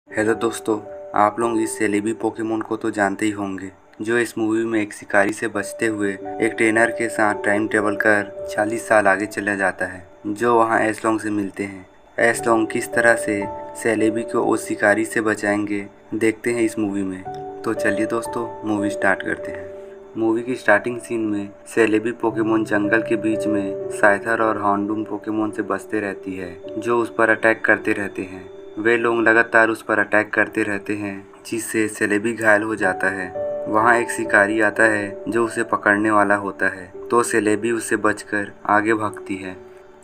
Hello दोस्तों, आप लोग इस सेलेबी पोकेमोन को तो जानते ही होंगे, जो इस मूवी में एक शिकारी से बचते हुए एक ट्रेनर के साथ टाइम ट्रेवल कर 40 साल आगे चला जाता है, जो वहां एसलोंग से मिलते हैं। एसलोंग किस तरह से सेलेबी को उस शिकारी से बचाएंगे, देखते हैं इस मूवी में। तो चलिए दोस्तों, मूवी स्टार्ट करते हैं। मूवी की स्टार्टिंग सीन में सेलेबी पोकेमोन जंगल के बीच में साइथर और हॉर्नडूम पोकेमोन से बचते रहती है, जो उस पर अटैक करते रहते हैं। वे लोग लगातार उस पर अटैक करते रहते हैं, जिससे सेलेबी घायल हो जाता है। वहाँ एक शिकारी आता है जो उसे पकड़ने वाला होता है, तो सेलेबी उससे बचकर आगे भागती है।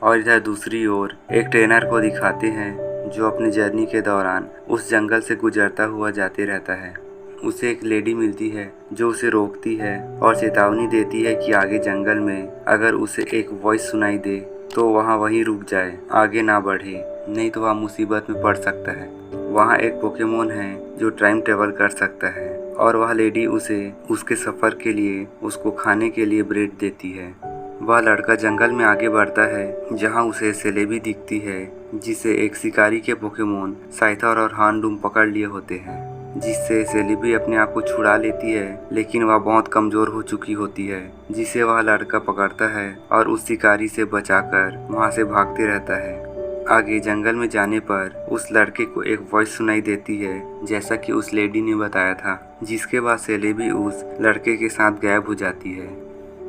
और इधर दूसरी ओर एक ट्रेनर को दिखाते हैं, जो अपनी जर्नी के दौरान उस जंगल से गुजरता हुआ जाते रहता है। उसे एक लेडी मिलती है जो उसे रोकती है और चेतावनी देती है कि आगे जंगल में अगर उसे एक वॉइस सुनाई दे तो वहाँ वहीं रुक जाए, आगे ना बढ़े, नहीं तो वह मुसीबत में पड़ सकता है। वहाँ एक पोकेमोन है जो टाइम ट्रेवल कर सकता है और वह लेडी उसे उसके सफ़र के लिए उसको खाने के लिए ब्रेड देती है। वह लड़का जंगल में आगे बढ़ता है, जहाँ उसे सेलेबी दिखती है, जिसे एक शिकारी के पोकेमोन साइथर और हार्नडूम पकड़ लिए होते हैं, जिससे सेलेबी अपने आप को छुड़ा लेती है, लेकिन वह बहुत कमज़ोर हो चुकी होती है, जिसे वह लड़का पकड़ता है और उस शिकारी से बचाकर वहाँ से भागते रहता है। आगे जंगल में जाने पर उस लड़के को एक वॉइस सुनाई देती है, जैसा कि उस लेडी ने बताया था, जिसके बाद सेलेबी उस लड़के के साथ गायब हो जाती है।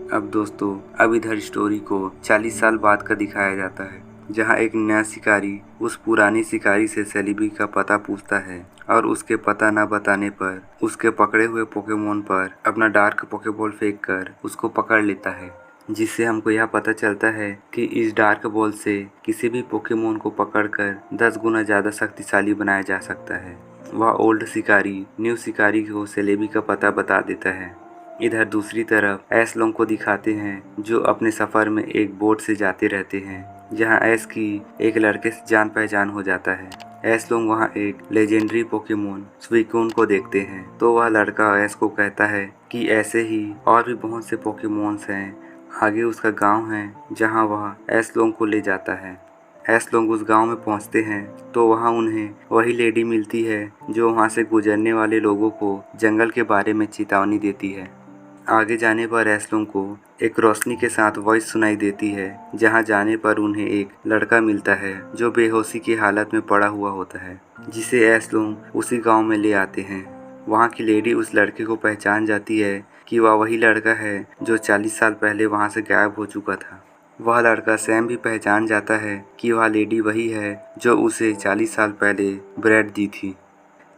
अब दोस्तों, अब इधर स्टोरी को 40 साल बाद का दिखाया जाता है, जहाँ एक नया शिकारी उस पुराने शिकारी से सेलेबी का पता पूछता है और उसके पता न बताने पर उसके पकड़े हुए पोकेमोन पर अपना डार्क पोकेबॉल फेंक कर उसको पकड़ लेता है, जिससे हमको यह पता चलता है कि इस डार्क बॉल से किसी भी पोकेमोन को पकड़कर 10 गुना ज़्यादा शक्तिशाली बनाया जा सकता है। वह ओल्ड शिकारी न्यू शिकारी को सेलेबी का पता बता देता है। इधर दूसरी तरफ एसलोंग को दिखाते हैं, जो अपने सफ़र में एक बोट से जाते रहते हैं, जहां एस की एक लड़के से जान पहचान हो जाता है। एसलोंग वहां एक लेजेंडरी पोकेमोन सुइकून को देखते हैं, तो वह लड़का एस को कहता है कि ऐसे ही और भी बहुत से पोकेमोन्स हैं। आगे उसका गांव है, जहां वह एसलोंग को ले जाता है। एसलोंग उस गांव में पहुंचते हैं तो वहां उन्हें वही लेडी मिलती है, जो वहां से गुजरने वाले लोगों को जंगल के बारे में चेतावनी देती है। आगे जाने पर एसलोंग को एक रोशनी के साथ वॉइस सुनाई देती है, जहां जाने पर उन्हें एक लड़का मिलता है जो बेहोशी की हालत में पड़ा हुआ होता है, जिसे एसलोंग उसी गांव में ले आते हैं। वहां की लेडी उस लड़के को पहचान जाती है कि वह वही लड़का है जो 40 साल पहले वहां से गायब हो चुका था। वह लड़का सैम भी पहचान जाता है कि वह लेडी वही है जो उसे 40 साल पहले ब्रेड दी थी।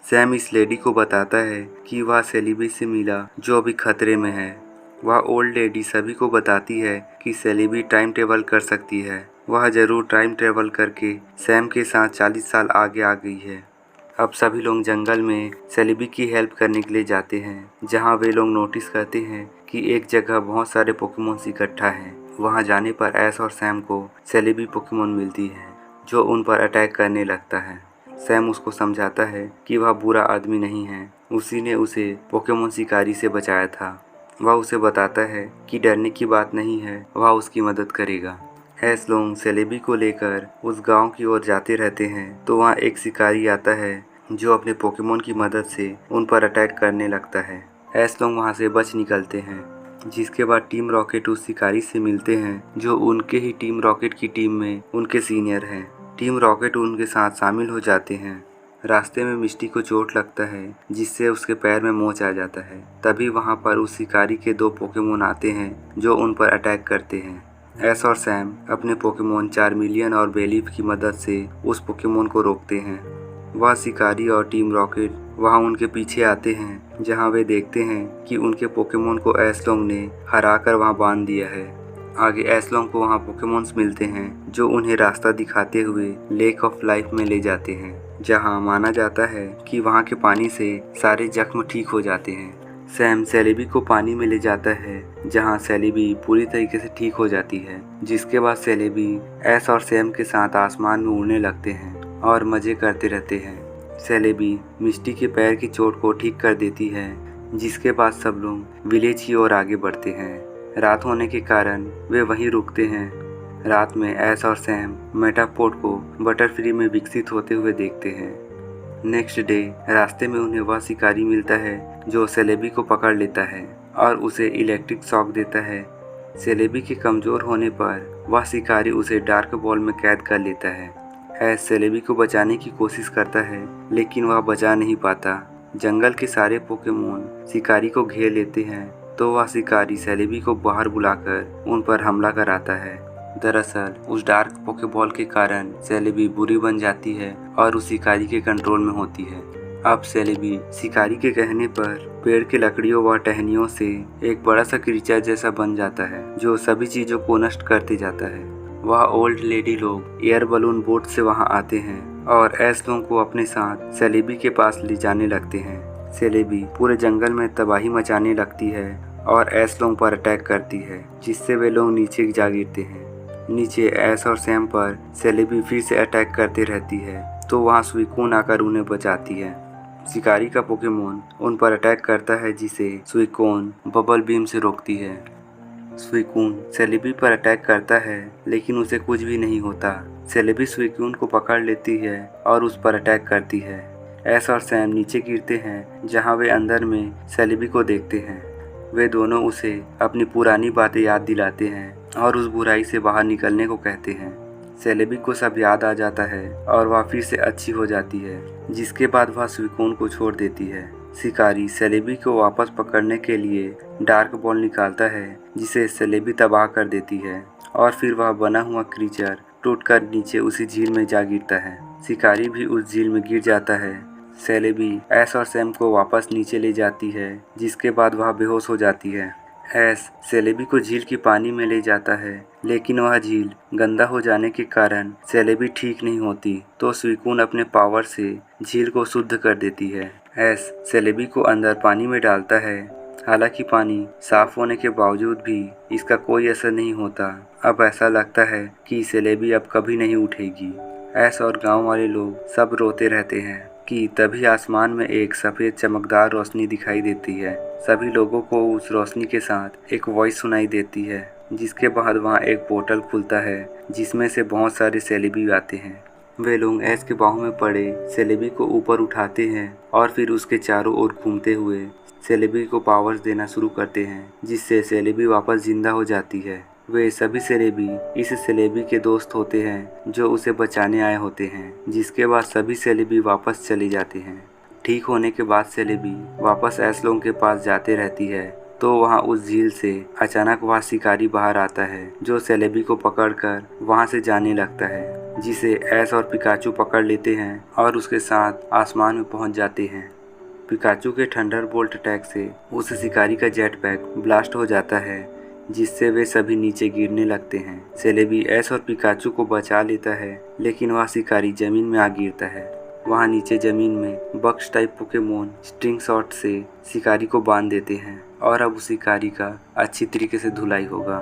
सैम इस लेडी को बताता है कि वह सेलेबी से मिला, जो अभी खतरे में है। वह ओल्ड लेडी सभी को बताती है कि सेलेबी टाइम ट्रेवल कर सकती है। वह ज़रूर टाइम ट्रेवल करके सैम के साथ 40 साल आगे आ गई है। अब सभी लोग जंगल में सेलेबी की हेल्प करने के लिए जाते हैं, जहां वे लोग नोटिस करते हैं कि एक जगह बहुत सारे पोकेमोन्स इकट्ठा हैं। वहां जाने पर ऐश और सैम को सेलेबी पोकेमोन मिलती है, जो उन पर अटैक करने लगता है। सैम उसको समझाता है कि वह बुरा आदमी नहीं है, उसी ने उसे पोकेमोन शिकारी से बचाया था। वह उसे बताता है कि डरने की बात नहीं है, वह उसकी मदद करेगा। एसलोंग सेलेबी को लेकर उस गांव की ओर जाते रहते हैं, तो वहाँ एक शिकारी आता है जो अपने पोकेमोन की मदद से उन पर अटैक करने लगता है। एसलोंग वहाँ से बच निकलते हैं, जिसके बाद टीम रॉकेट उस शिकारी से मिलते हैं, जो उनके ही टीम रॉकेट की टीम में उनके सीनियर हैं। टीम रॉकेट उनके साथ शामिल हो जाते हैं। रास्ते में मिस्टी को चोट लगता है, जिससे उसके पैर में मोच आ जाता है। तभी वहां पर उस शिकारी के 2 पोकेमोन आते हैं, जो उन पर अटैक करते हैं। एस और सैम अपने पोकेमोन चारमिलियन और बेलीफ की मदद से उस पोकेमोन को रोकते हैं। वह शिकारी और टीम रॉकेट वहां उनके पीछे आते हैं, जहां वे देखते हैं कि उनके पोकेमोन को एसलोंग ने हराकर वहां बांध दिया है। आगे एसलोंग को वहाँ पोकेमोन्स मिलते हैं, जो उन्हें रास्ता दिखाते हुए लेक ऑफ लाइफ में ले जाते हैं, जहाँ माना जाता है कि वहाँ के पानी से सारे जख्म ठीक हो जाते हैं। सैम सेलेबी को पानी में ले जाता है, जहाँ सेलेबी पूरी तरीके से ठीक हो जाती है, जिसके बाद सेलेबी एस और सैम के साथ आसमान में उड़ने लगते हैं और मज़े करते रहते हैं। सेलेबी मिस्टी के पैर की चोट को ठीक कर देती है, जिसके बाद सब लोग विलेज की ओर आगे बढ़ते हैं। रात होने के कारण वे वहीं रुकते हैं। रात में एस और सैम मेटापोड को बटरफ्री में विकसित होते हुए देखते हैं। नेक्स्ट डे रास्ते में उन्हें वह शिकारी मिलता है जो सेलेबी को पकड़ लेता है और उसे इलेक्ट्रिक शॉक देता है। सेलेबी के कमज़ोर होने पर वह शिकारी उसे डार्क बॉल में कैद कर लेता है। ऐश सेलेबी को बचाने की कोशिश करता है लेकिन वह बचा नहीं पाता। जंगल के सारे पोकेमोन शिकारी को घेर लेते हैं तो वह शिकारी सेलेबी को बाहर बुलाकर उन पर हमला कराता है। दरअसल उस डार्क पोकेबॉल के कारण सेलेबी बुरी बन जाती है और उस शिकारी के कंट्रोल में होती है। अब सेलेबी शिकारी के कहने पर पेड़ की लकड़ियों व टहनियों से एक बड़ा सा क्रीचर जैसा बन जाता है जो सभी चीज़ों को नष्ट करते जाता है। वह ओल्ड लेडी लोग एयर बलून बोट से वहां आते हैं और एस्लों को अपने साथ सेलेबी के पास ले जाने लगते हैं। सेलेबी पूरे जंगल में तबाही मचाने लगती है और एस्लों पर अटैक करती है जिससे वे लोग नीचे जा गिरते हैं। नीचे ऐश और सैम पर सेलेबी फिर से अटैक करते रहती है तो वहाँ सुइकून आकर उन्हें बचाती है। शिकारी का पोकेमोन उन पर अटैक करता है जिसे सुइकून बबल बीम से रोकती है। सुइकून सेलेबी पर अटैक करता है लेकिन उसे कुछ भी नहीं होता। सेलेबी सुइकून को पकड़ लेती है और उस पर अटैक करती है। ऐश और सैम नीचे गिरते हैं जहाँ वे अंदर में सेलेबी को देखते हैं। वे दोनों उसे अपनी पुरानी बातें याद दिलाते हैं और उस बुराई से बाहर निकलने को कहते हैं। सेलेबी को सब याद आ जाता है और वह फिर से अच्छी हो जाती है, जिसके बाद वह सुइकून को छोड़ देती है। शिकारी सेलेबी को वापस पकड़ने के लिए डार्क बॉल निकालता है जिसे सेलेबी तबाह कर देती है और फिर वह बना हुआ क्रीचर टूटकर नीचे उसी झील में जा गिरता है। शिकारी भी उस झील में गिर जाता है। सेलेबी ऐश और सैम को वापस नीचे ले जाती है जिसके बाद वह बेहोश हो जाती है। ऐश सेलेबी को झील की पानी में ले जाता है लेकिन वह झील गंदा हो जाने के कारण सेलेबी ठीक नहीं होती तो सुइकून अपने पावर से झील को शुद्ध कर देती है। ऐश सेलेबी को अंदर पानी में डालता है, हालांकि पानी साफ होने के बावजूद भी इसका कोई असर नहीं होता। अब ऐसा लगता है कि सेलेबी अब कभी नहीं उठेगी। ऐश और गांव वाले लोग सब रोते रहते हैं कि तभी आसमान में एक सफ़ेद चमकदार रोशनी दिखाई देती है। सभी लोगों को उस रोशनी के साथ एक वॉइस सुनाई देती है जिसके बाद वहाँ एक पोर्टल खुलता है जिसमें से बहुत सारे सेलेबी आते हैं। वे लोग ऐश के बाहों में पड़े सेलेबी को ऊपर उठाते हैं और फिर उसके चारों ओर घूमते हुए सेलेबी को पावर्स देना शुरू करते हैं जिससे सेलेबी वापस जिंदा हो जाती है। वे सभी सेलेबी इस सेलेबी के दोस्त होते हैं जो उसे बचाने आए होते हैं, जिसके बाद सभी सेलेबी वापस चले जाते हैं। ठीक होने के बाद सेलेबी वापस ऐशलों के पास जाते रहती है तो वहाँ उस झील से अचानक वह शिकारी बाहर आता है जो सेलेबी को पकड़कर वहाँ से जाने लगता है, जिसे ऐश और पिकाचू पकड़ लेते हैं और उसके साथ आसमान में पहुँच जाते हैं। पिकाचू के थंडरबोल्ट अटैक से उस शिकारी का जेट पैक ब्लास्ट हो जाता है जिससे वे सभी नीचे गिरने लगते हैं। सेलेबी ऐश और पिकाचू को बचा लेता है लेकिन वह शिकारी जमीन में आ गिरता है। वहाँ नीचे जमीन में bugs type Pokemon string shot से शिकारी को बांध देते हैं और अब उस शिकारी का अच्छी तरीके से धुलाई होगा।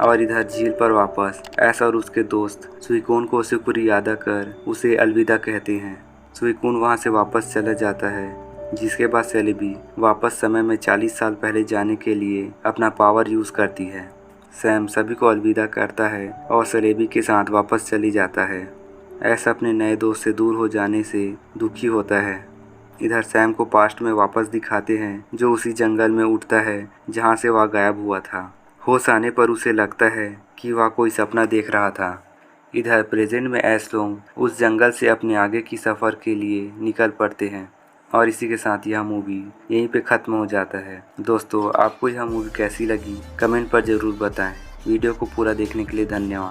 और इधर झील पर वापस ऐश और उसके दोस्त सुइकून को शुक्रिया अदा कर उसे अलविदा कहते हैं। सुइकून वहाँ से वापस चला जाता है जिसके बाद सेलेबी वापस समय में 40 साल पहले जाने के लिए अपना पावर यूज़ करती है। सैम सभी को अलविदा करता है और सेलेबी के साथ वापस चली जाता है। ऐश अपने नए दोस्त से दूर हो जाने से दुखी होता है। इधर सैम को पास्ट में वापस दिखाते हैं जो उसी जंगल में उठता है जहाँ से वह गायब हुआ था। होश आने पर उसे लगता है कि वह कोई सपना देख रहा था। इधर प्रेजेंट में ऐश लोग उस जंगल से अपने आगे की सफ़र के लिए निकल पड़ते हैं और इसी के साथ यह मूवी यहीं पे ख़त्म हो जाता है। दोस्तों, आपको यह मूवी कैसी लगी कमेंट पर ज़रूर बताएं। वीडियो को पूरा देखने के लिए धन्यवाद।